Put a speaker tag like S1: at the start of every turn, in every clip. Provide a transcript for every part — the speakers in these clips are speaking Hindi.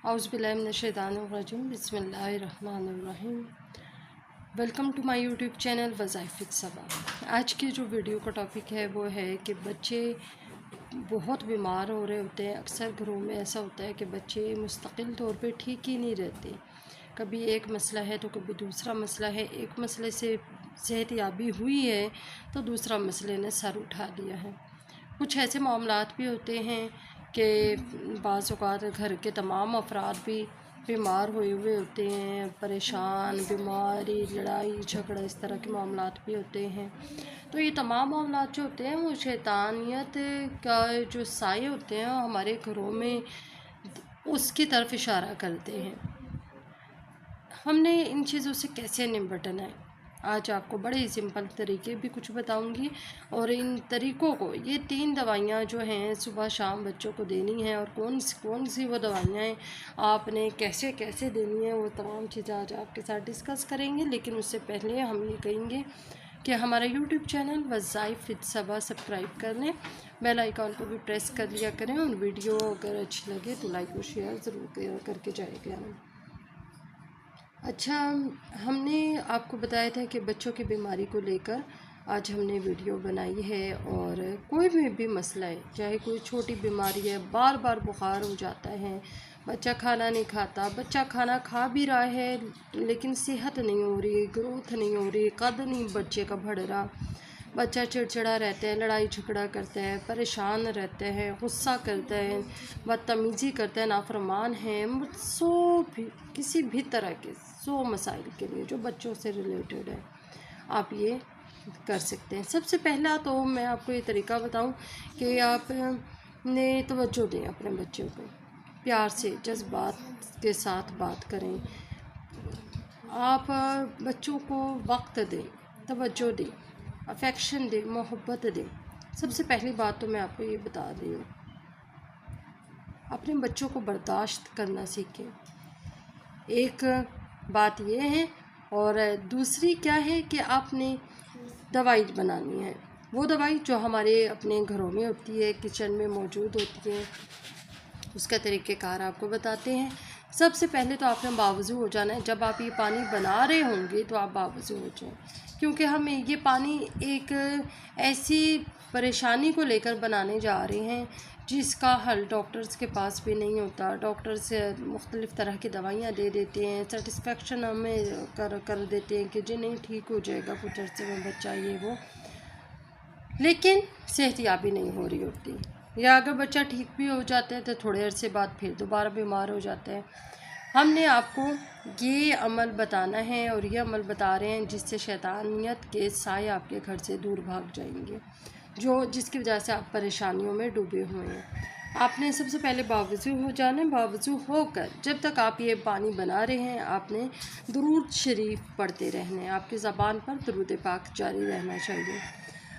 S1: औज़ुबिल्लाहिमिनश्शैतानिर्रजीम बिस्मिल्लाहिर्रहमानिर्रहीम। Welcome to my YouTube channel Wazaif with Saba. आज की जो वीडियो का टॉपिक है वो है कि बच्चे बहुत बीमार हो रहे होते हैं। अक्सर घरों में ऐसा होता है कि बच्चे मुस्तकिल तौर पे ठीक ही नहीं रहते। कभी एक मसला है तो कभी दूसरा मसला है। एक मसले से सेहतयाबी हुई है तो दूसरा मसले ने सर उठा लिया है। कुछ ऐसे मामलात भी होते हैं कि बाज़ औक़ात घर के तमाम अफराद भी बीमार हुए हुए होते हैं, परेशान, बीमारी, लड़ाई झगड़ा, इस तरह के मामलात भी होते हैं। तो ये तमाम मामलात जो होते हैं वो शैतानियत का जो साए होते हैं हमारे घरों में उसकी तरफ इशारा करते हैं। हमने इन चीज़ों से कैसे निपटना है, आज आपको बड़े ही सिंपल तरीके भी कुछ बताऊंगी। और इन तरीक़ों को, ये 3 दवाइयाँ जो हैं सुबह शाम बच्चों को देनी है और कौन सी वो दवाइयाँ हैं, आपने कैसे कैसे देनी है, वो तमाम चीज़ें आज आपके साथ डिस्कस करेंगे। लेकिन उससे पहले हम ये कहेंगे कि हमारा YouTube channel Wazaif with Saba subscribe कर लें, बेल आइकॉन को भी प्रेस कर लिया करें और वीडियो अगर अच्छी लगे तो लाइक और शेयर ज़रूर करके जाएगा। अच्छा, हमने आपको बताया था कि बच्चों की बीमारी को लेकर आज हमने वीडियो बनाई है। और कोई भी मसला है, चाहे कोई छोटी बीमारी है, बार बार बुखार हो जाता है, बच्चा खाना नहीं खाता, बच्चा खाना खा भी रहा है लेकिन सेहत नहीं हो रही, ग्रोथ नहीं हो रही, कद नहीं बच्चे का बढ़ रहा, बच्चा चिड़चिड़ा रहता है, लड़ाई झगड़ा करता है, परेशान रहता है, गुस्सा करता है, बदतमीज़ी करता है, नाफरमान है, किसी भी तरह के 100 मसाइल के लिए जो बच्चों से रिलेटेड है आप ये कर सकते हैं। सबसे पहला तो मैं आपको ये तरीका बताऊं कि आप ने तवज्जो दें अपने बच्चों को, प्यार से जज्बात के साथ बात करें, आप बच्चों को वक्त दें, तवज्जो दें, अफेक्शन दें, मोहब्बत दें। सबसे पहली बात तो मैं आपको ये बता रही हूँ, अपने बच्चों को बर्दाश्त करना सीखें, एक बात ये है। और दूसरी क्या है कि आपने दवाई बनानी है, वो दवाई जो हमारे अपने घरों में होती है, किचन में मौजूद होती है, उसका तरीक़ेकार आपको बताते हैं। सबसे पहले तो आपने बावज़ू हो जाना है। जब आप ये पानी बना रहे होंगे तो आप बावज़ू हो जाएं, क्योंकि हम ये पानी एक ऐसी परेशानी को लेकर बनाने जा रहे हैं जिसका हल डॉक्टर्स के पास भी नहीं होता। डॉक्टर्स मुख्तलिफ़ तरह की दवाइयाँ दे देते हैं, सेटिस्फेक्शन हमें कर देते हैं कि जी नहीं ठीक हो जाएगा कुछ अर्से में बच्चा, ये वो, लेकिन सेहतयाबी नहीं हो रही होती। या अगर बच्चा ठीक भी हो जाता है तो थोड़े अरसे बाद फिर दोबारा बीमार हो जाता है। हमने आपको ये अमल बताना है और ये अमल बता रहे हैं जिससे शैतानियत के साए आपके घर से दूर भाग जाएंगे, जिसकी वजह से आप परेशानियों में डूबे हुए हैं। आपने सबसे पहले बावज़ू हो जाना है। बावज़ू होकर जब तक आप ये पानी बना रहे हैं आपने दुरूद शरीफ पढ़ते रहने हैं, आपकी ज़बान पर दुरूद पाक जारी रहना चाहिए।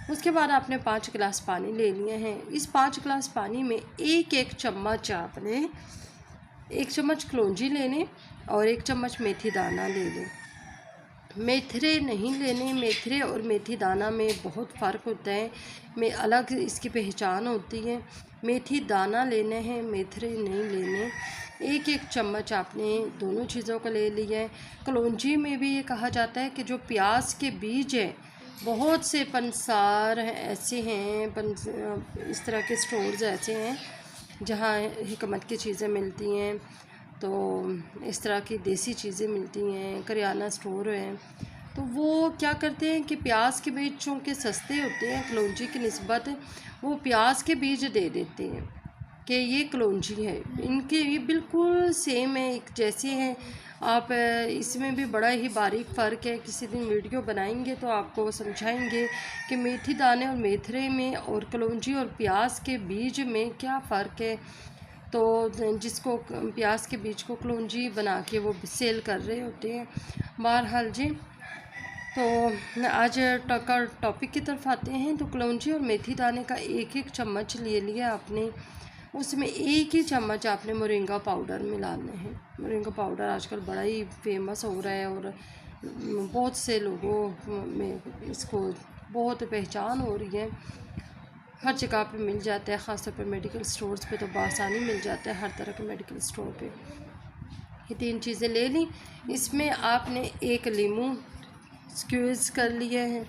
S1: उसके बाद आपने 5 गिलास पानी ले लिए हैं। इस 5 गिलास पानी में एक चम्मच आपने 1 चम्मच कलौंजी लेने और 1 चम्मच मेथी दाना ले लें। मेथरे नहीं लेने, मेथरे और मेथी दाना में बहुत फ़र्क होता है, में अलग इसकी पहचान होती है। मेथी दाना लेने हैं, मेथरे नहीं लेने। एक चम्मच आपने दोनों चीज़ों का ले लिया है। कलौंजी में भी ये कहा जाता है कि जो प्याज के बीज हैं, बहुत से पंसार ऐसे हैं, इस तरह के स्टोर्स ऐसे हैं जहाँ हिकमत की चीज़ें मिलती हैं, तो इस तरह की देसी चीज़ें मिलती हैं, करियाना स्टोर हैं, तो वो क्या करते हैं कि प्याज के बीज चूँकि सस्ते होते हैं कलौंजी की निस्बत, वो प्याज के बीज दे देते हैं कि ये कलौंजी है। इनके ये बिल्कुल सेम है, एक जैसे हैं। आप इसमें भी बड़ा ही बारीक फ़र्क है, किसी दिन वीडियो बनाएंगे तो आपको समझाएंगे कि मेथी दाने और मेथरे में और कलौंजी और प्याज के बीज में क्या फ़र्क है। तो जिसको प्याज के बीज को कलौंजी बना के वो सेल कर रहे होते हैं। बहरहाल जी, तो आज टॉपिक की तरफ आते हैं। तो कलौंजी और मेथी दाने का एक चम्मच ले लिया आपने, उसमें 1 चम्मच आपने मोरिंगा पाउडर मिलाने हैं। मोरिंगा पाउडर आजकल बड़ा ही फेमस हो रहा है और बहुत से लोगों में इसको बहुत पहचान हो रही है, हर जगह पे मिल जाता है, ख़ासतौर पर मेडिकल स्टोर्स पे तो बआसानी मिल जाता है, हर तरह के मेडिकल स्टोर पे। ये 3 चीज़ें ले ली। इसमें आपने एक लीमू स्क्वीज़ कर लिया है,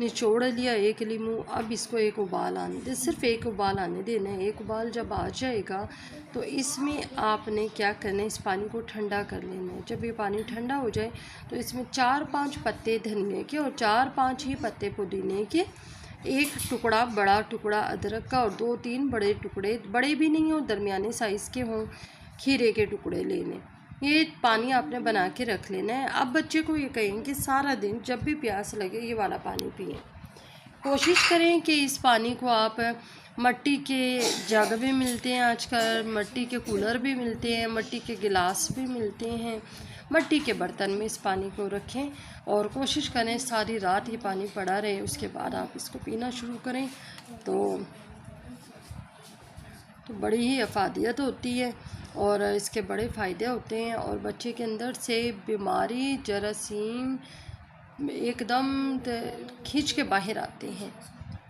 S1: निचोड़ लिया एक लीमू। अब इसको एक उबाल आने दे, सिर्फ एक उबाल आने देना है। एक उबाल जब आ जाएगा तो इसमें आपने क्या करना है, इस पानी को ठंडा कर लेना है। जब ये पानी ठंडा हो जाए तो इसमें 4-5 पत्ते धनिए के और 4-5 ही पत्ते पुदीने के, एक टुकड़ा बड़ा टुकड़ा अदरक का और 2-3 बड़े टुकड़े, बड़े भी नहीं हो दरमियाने साइज़ के हों, खीरे के टुकड़े लेने। ये पानी आपने बना के रख लेना है। अब बच्चे को ये कहें कि सारा दिन जब भी प्यास लगे ये वाला पानी पिएं। कोशिश करें कि इस पानी को आप, मट्टी के जग भी मिलते हैं आजकल, मट्टी के कूलर भी मिलते हैं, मट्टी के गिलास भी मिलते हैं, मट्टी के बर्तन में इस पानी को रखें और कोशिश करें सारी रात ये पानी पड़ा रहे। उसके बाद आप इसको पीना शुरू करें तो बड़ी ही अफादियत होती है और इसके बड़े फ़ायदे होते हैं। और बच्चे के अंदर से बीमारी, जरासीम एकदम खींच के बाहर आते हैं।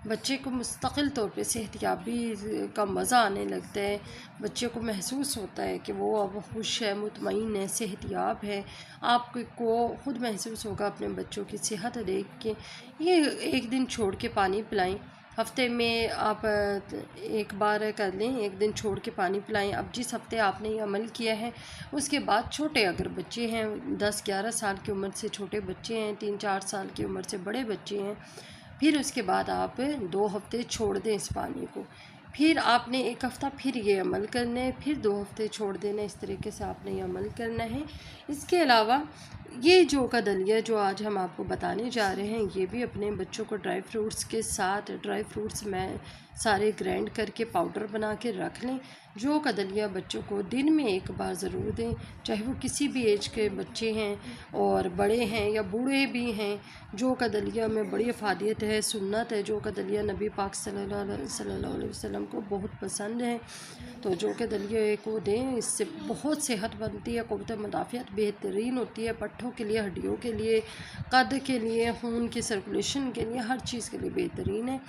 S1: बच्चे को मुस्तकिल तौर पे सेहतयाबी का मज़ा आने लगता है। बच्चे को महसूस होता है कि वो अब खुश है, मुतमईन है, सेहतयाब है। आपको ख़ुद महसूस होगा अपने बच्चों की सेहत देख के। ये एक दिन छोड़ के पानी पिलाएं, हफ्ते में आप एक बार कर लें, एक दिन छोड़ के पानी पिलाएं। अब जिस हफ्ते आपने ये अमल किया है उसके बाद छोटे अगर बच्चे हैं, 10-11 साल की उम्र से छोटे बच्चे हैं, 3-4 साल की उम्र से बड़े बच्चे हैं, फिर उसके बाद आप 2 हफ्ते छोड़ दें इस पानी को। फिर आपने 1 हफ़्ता फिर ये अमल करना है, फिर 2 हफ्ते छोड़ देना। इस तरीके से आपने ये अमल करना है। इसके अलावा ये जौ का दलिया जो आज हम आपको बताने जा रहे हैं, ये भी अपने बच्चों को ड्राई फ्रूट्स के साथ, ड्राई फ्रूट्स में सारे ग्राइंड करके पाउडर बना के रख लें। जौ का दलिया बच्चों को दिन में 1 बार ज़रूर दें, चाहे वो किसी भी एज के बच्चे हैं और बड़े हैं या बूढ़े भी हैं। जौ का दलिया में बड़ी अफादियत है, सुन्नत है। जौ का दलिया नबी पाक सल्लल्लाहु अलैहि वसल्लम को बहुत पसंद है, तो जौ के दलिए को दें। इससे बहुत सेहत बनती है, क़ुव्वत मुदाफ़ियत बेहतरीन होती है। पट्ठों के लिए, हड्डियों के लिए, कद के लिए, खून की सर्कुलेशन के लिए, हर चीज़ के लिए बेहतरीन है।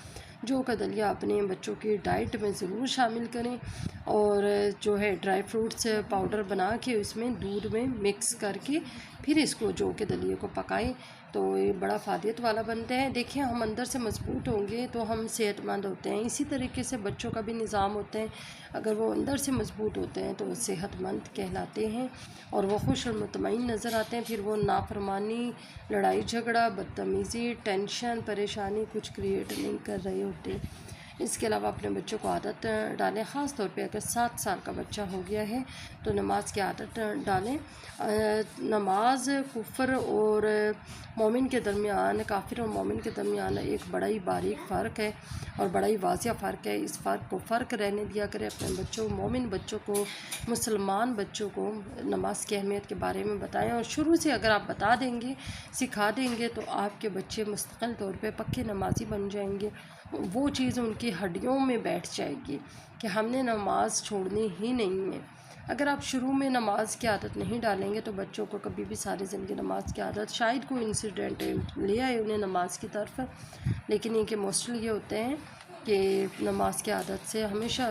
S1: जौ का दलिया अपने बच्चों की डाइट में ज़रूर शामिल करें और जो है ड्राई फ्रूट्स पाउडर बना के उसमें दूध में मिक्स करके फिर इसको जौ के दलिए को पकाएं तो ये बड़ा फ़ायदेमंद वाला बनता है। देखिए, हम अंदर से मजबूत होंगे तो हम सेहतमंद होते हैं। इसी तरीके से बच्चों का भी निज़ाम होता है, अगर वो अंदर से मजबूत होते हैं तो वो सेहतमंद कहलाते हैं और वो खुश और मुतमईन नज़र आते हैं। फिर वो नाफरमानी, लड़ाई झगड़ा, बदतमीज़ी, टेंशन, परेशानी कुछ क्रिएट नहीं कर रहे होते। इसके अलावा अपने बच्चों को आदत डालें, ख़ास तौर पे अगर 7 साल का बच्चा हो गया है तो नमाज की आदत डालें। नमाज कुफ्र और मोमिन के दरमियान, काफिर और मोमिन के दरमियान एक बड़ा ही बारीक फ़र्क है और बड़ा ही वाज़िया फ़र्क है। इस फ़र्क को फ़र्क रहने दिया करें। अपने बच्चों, मोमिन बच्चों को, मुसलमान बच्चों को नमाज की अहमियत के बारे में बताएं और शुरू से अगर आप बता देंगे, सिखा देंगे तो आपके बच्चे मुस्तकिल तौर पे पक्के नमाजी बन जाएंगे। वो चीज़ उनकी हड्डियों में बैठ जाएगी कि हमने नमाज छोड़नी ही नहीं है। अगर आप शुरू में नमाज की आदत नहीं डालेंगे तो बच्चों को कभी भी सारी ज़िंदगी नमाज की आदत, शायद कोई इंसिडेंट ले आए उन्हें नमाज की तरफ, लेकिन इनके मोस्टली ये होते हैं कि नमाज की आदत से हमेशा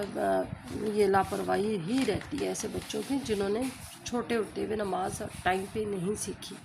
S1: ये लापरवाही ही रहती है ऐसे बच्चों की जिन्होंने छोटे होते हुए नमाज टाइम पे नहीं सीखी।